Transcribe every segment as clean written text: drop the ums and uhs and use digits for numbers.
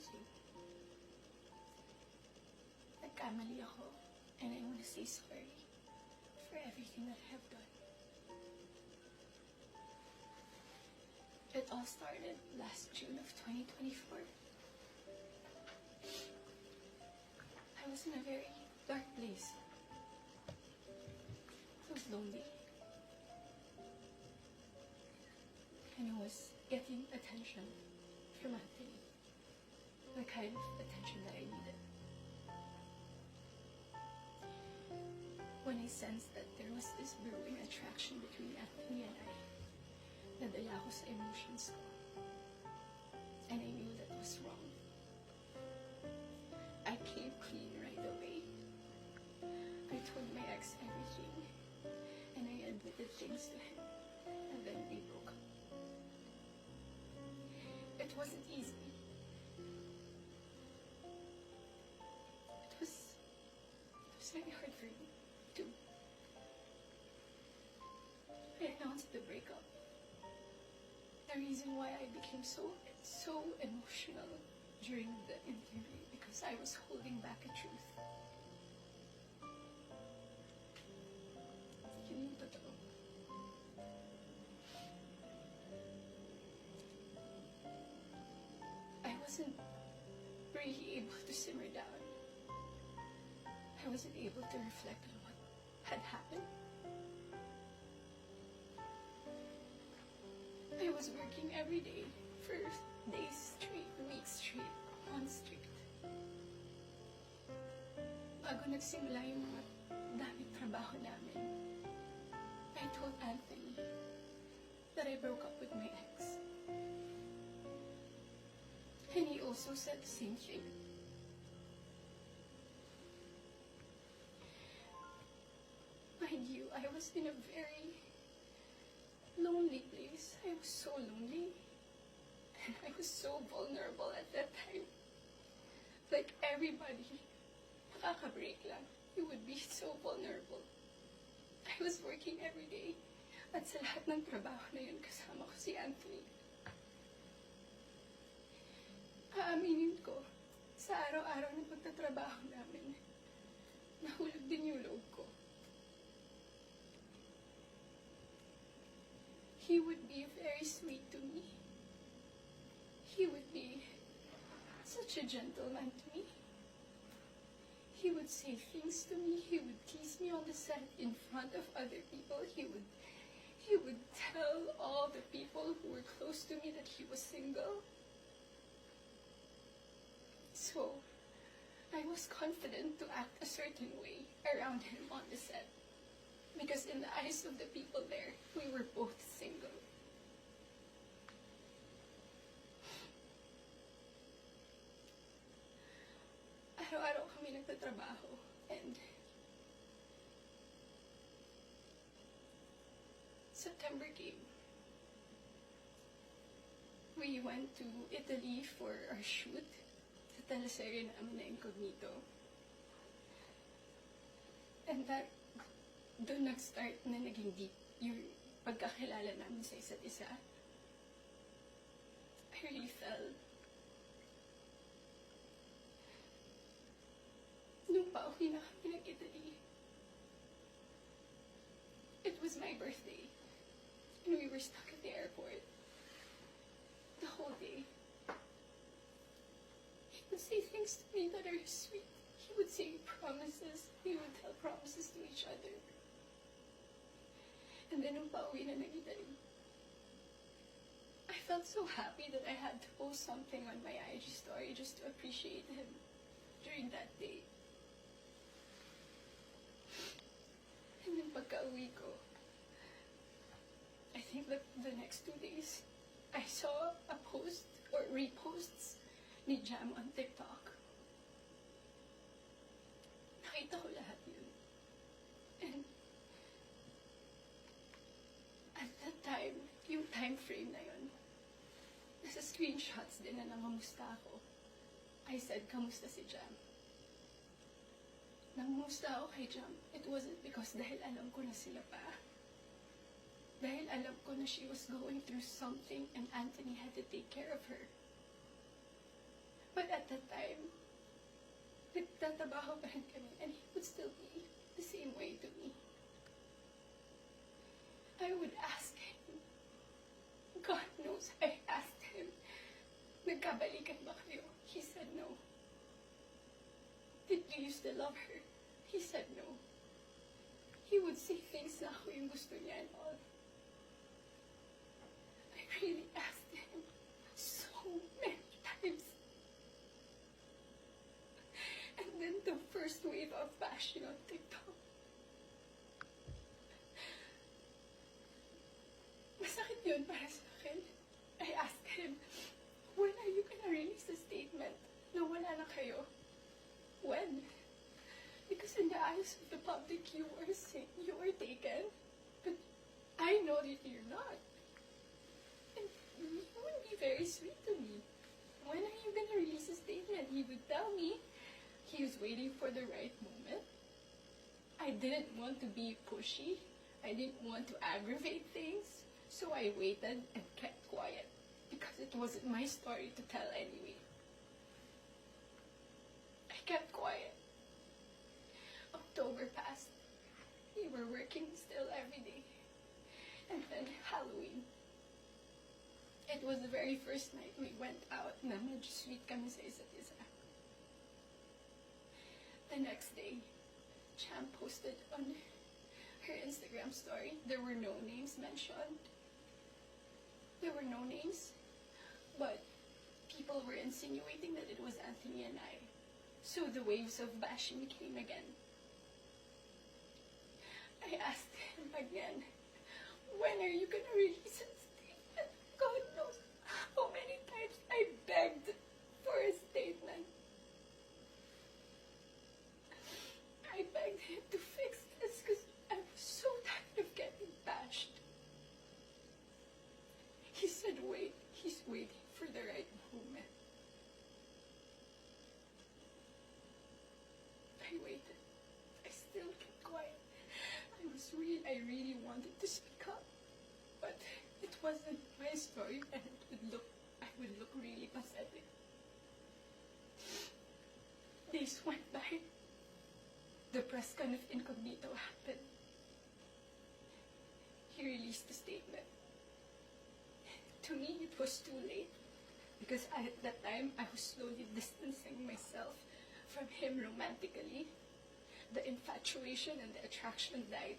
cheating. Nagkamali ako, and I want to say sorry for everything that I have done. It all started last June of 2024. I was in a very dark place. I was lonely. And I was getting attention from Anthony. The kind of attention that I needed. When I sensed that there was this brewing attraction between Anthony and I, nadala ko sa emotions ko. And I knew that was wrong. I came clean right away. I told my ex everything, and I admitted things to him, and then we broke up. It wasn't easy. It was very hard for me, too. I announced the breakup. The reason why I became so emotional during the interview, because I was holding back a truth. Yun yung totoo. I wasn't really able to simmer down. I wasn't able to reflect on what had happened. I was working every day for days straight, weeks straight, months straight. Bago nagsimula yung mga daming trabaho namin, I told Anthony that I broke up with my ex. And he also said the same thing. Mind you, I was in a very lonely place. I was so lonely. And I was so vulnerable at that time. Like everybody, nakaka-break lang. You would be so vulnerable. I was working every day. At sa lahat ng trabaho na yun, kasama ko si Anthony. Aaminin ko, sa araw-araw ng pagtatrabaho namin, nahulog din yung loob ko. He would be very sweet to me. He would be such a gentleman to me. He would say things to me. He would tease me on the set in front of other people. He would tell all the people who were close to me that he was single. So, I was confident to act a certain way around him on the set. Because in the eyes of the people there, we were both single. Araw-araw kami nagtatrabaho, and September came. We went to Italy for our shoot sa teleserye namin na Incognito. And that doon nag-start na naging deep yung pagkakilala namin sa isa't isa. I really felt nung pauwi na kami ng Italy, it was my birthday, and we were stuck at the airport the whole day. He would say things to me that are sweet. He would say promises. We would tell promises to each other. And then nung pauwi na ng Italy, I felt so happy that I had to post something on my IG story just to appreciate him during that day. And then pagka-uwi ko, I think that the next 2 days, I saw a post or reposts ni Jam on TikTok. Nakita ko lahat yun. And at that time, yung time frame na yun, nasa screenshots din na nangamusta ako. I said, kamusta si Jam? Nangamusta ako kay Jam. It wasn't because dahil alam ko na sila pa. Dahil alam ko na she was going through something and Anthony had to take care of her. But time, nagtatrabaho pa rin kami and he would still be the same way to me. I would ask him, God knows I asked him, nagkabalikan ba kayo? He said no. Did you used to love her? He said no. He would say things na ako yung gusto niya and all. I really asked him so many times. And then the first wave of bashing on TikTok. Masakit yun para sa akin. I asked him, when are you gonna release a statement na wala na kayo? When? Because in the eyes of the public, you are taken. But I know that you're not. And you would be very sweet to me. When are you gonna release a statement? He would tell me he was waiting for the right moment. I didn't want to be pushy. I didn't want to aggravate things. So I waited and kept quiet. Because it wasn't my story to tell anyway. I kept quiet. October passed. We were working still every day. And then Halloween. It was the very first night we went out na medyo sweet kami sa isa't isa. The next day, Cham posted on her Instagram story. There were no names mentioned. There were no names. But people were insinuating that it was Anthony and I. So the waves of bashing came again. I asked him again, when are you gonna release a statement? God knows how many times I begged for a statement. I begged him to fix this because I was so tired of getting bashed. He said, wait, he's waiting for the right moment. I waited. I still kept quiet. I really wanted to speak up, but it wasn't my story and I would look really pathetic. Days went by. The press con of Incognito happened. He released the statement. To me, it was too late because at that time, I was slowly distancing myself from him romantically. The infatuation and the attraction died.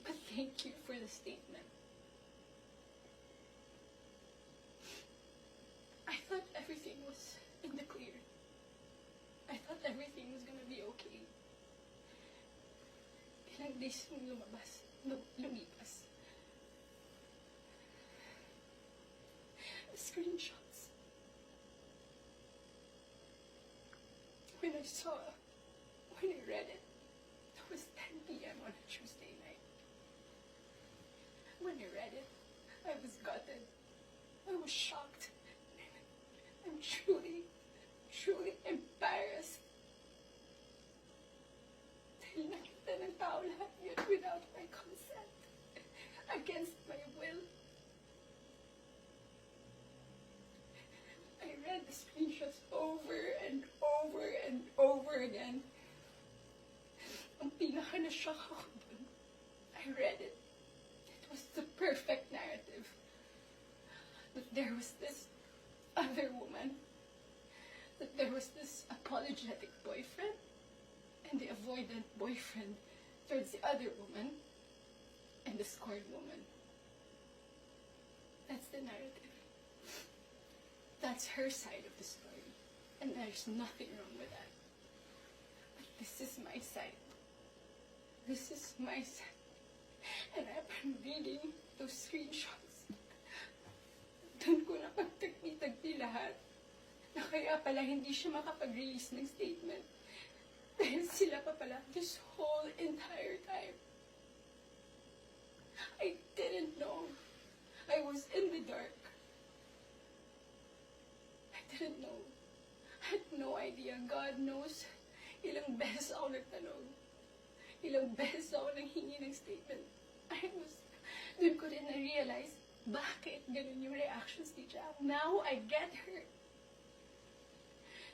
But thank you for the statement. I thought everything was in the clear. I thought everything was gonna be okay. Ilang days nung lumipas. The screenshots. When I read it, it was 10 p.m. on a Tuesday night. When I read it, I was gutted. I was shocked. I'm truly embarrassed. Dahil nakita ng tao lahat yun without my consent. Against my will. I read the screenshots over and over and over again. Ang pinaka-na-shock ako dun, I read it. It was the perfect narrative. That there was this other woman. That there was this apologetic boyfriend. And the avoidant boyfriend towards the other woman. And the scorned woman. That's the narrative. That's her side of the story. And there's nothing wrong with that. But this is my side. This is my side. And I've been reading those screenshots. Doon ko napagtagpi-tagpi lahat. Na kaya pala hindi siya makapag-release ng statement. Dahil sila pa pala this whole entire time. I didn't know. I was in the dark. I didn't know. I had no idea. God knows. Ilang beses ako nagtanong. Ilang beses ako nanghingi ng statement. Doon ko rin na-realize, bakit ganun yung reactions ni Jack. Now I get her.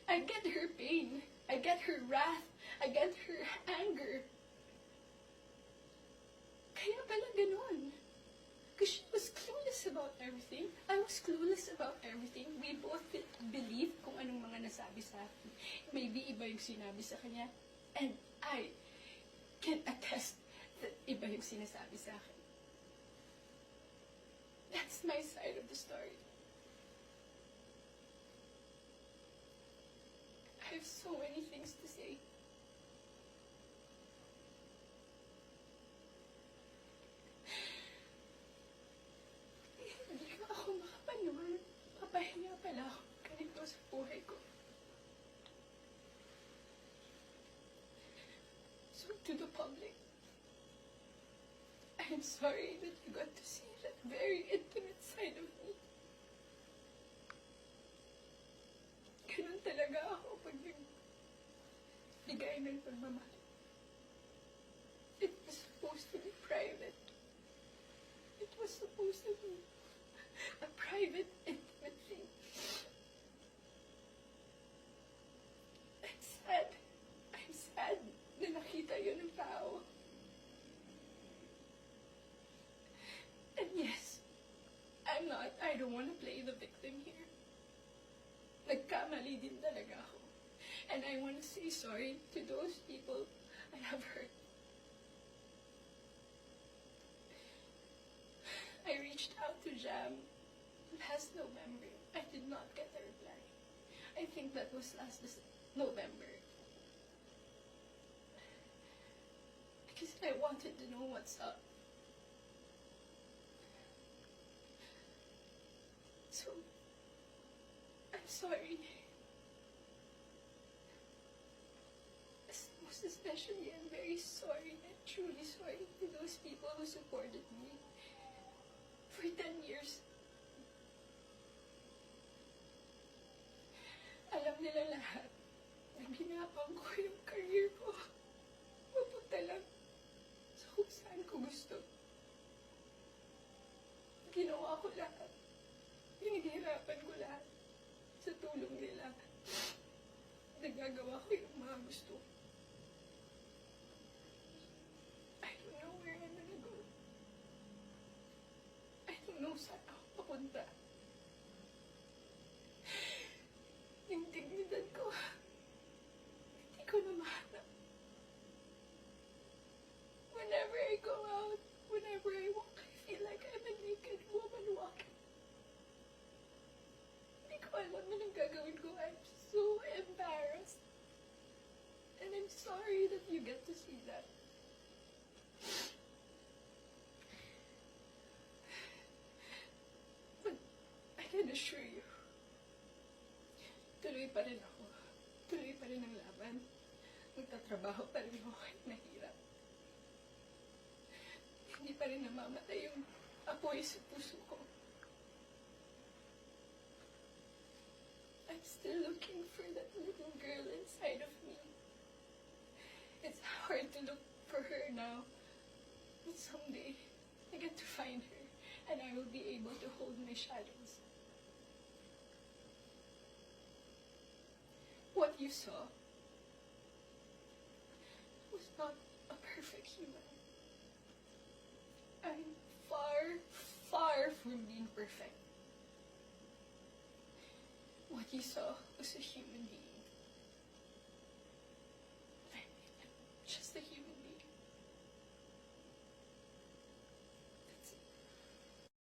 I get her pain. I get her wrath. I get her anger. Kaya pala ganun. Because she was clueless about everything. I was clueless about everything. We both believe kung anong mga nasabi sa akin. Maybe iba yung sinabi sa kanya. And I can attest that iba yung sinasabi sa akin. That's my side of the story. I have so many things to say. Hindi ko ako makapanuhan. Papahinga pala ako ganito sa buhay ko. So to the public, I am sorry that you got to see that very intimate side of me. Ganun talaga ako pag nagbigay ng pagmamahal. It was supposed to be private. It was supposed to be a private, intimate thing. I'm sad. I'm sad na nakita yun ng tao. And yes, I don't want to play the victim here. Nagkamali din talaga ako. And I want to say sorry to those people I have hurt. I reached out to Jam last November. I did not get a reply. I think that was last November. Because I wanted to know what's up. So, I'm sorry. Most especially, I'm very sorry. I'm truly sorry to those people who supported me for 10 years. Alam nila lahat na ginapang ko yung career ko. Mapunta lang sa kung saan ko gusto. Ginawa ko lahat. Pinaghirapan ko lahat sa tulong nila. Nagagawa ko yung mga gusto. I don't know where I'm gonna go. I don't know saan ako papunta. Yung dignidad ko, hindi ko na mahanap. Whenever I go out, whenever I walk, I feel like I'm a naked woman walking. Hindi ko alam na gagawin ko. I'm so embarrassed. And I'm sorry that you get to see that. But I can assure you, tuloy pa rin ako. Tuloy pa rin ang laban. Magtatrabaho pa rin ako kahit nahirap. Hindi pa rin namamatay yung apoy sa puso ko. I'm still looking for that little girl inside of me. It's hard to look for her now, but someday I get to find her and I will be able to hold my shadows. What you saw was not a perfect human. I'm far, far from being perfect. What you saw was a human being.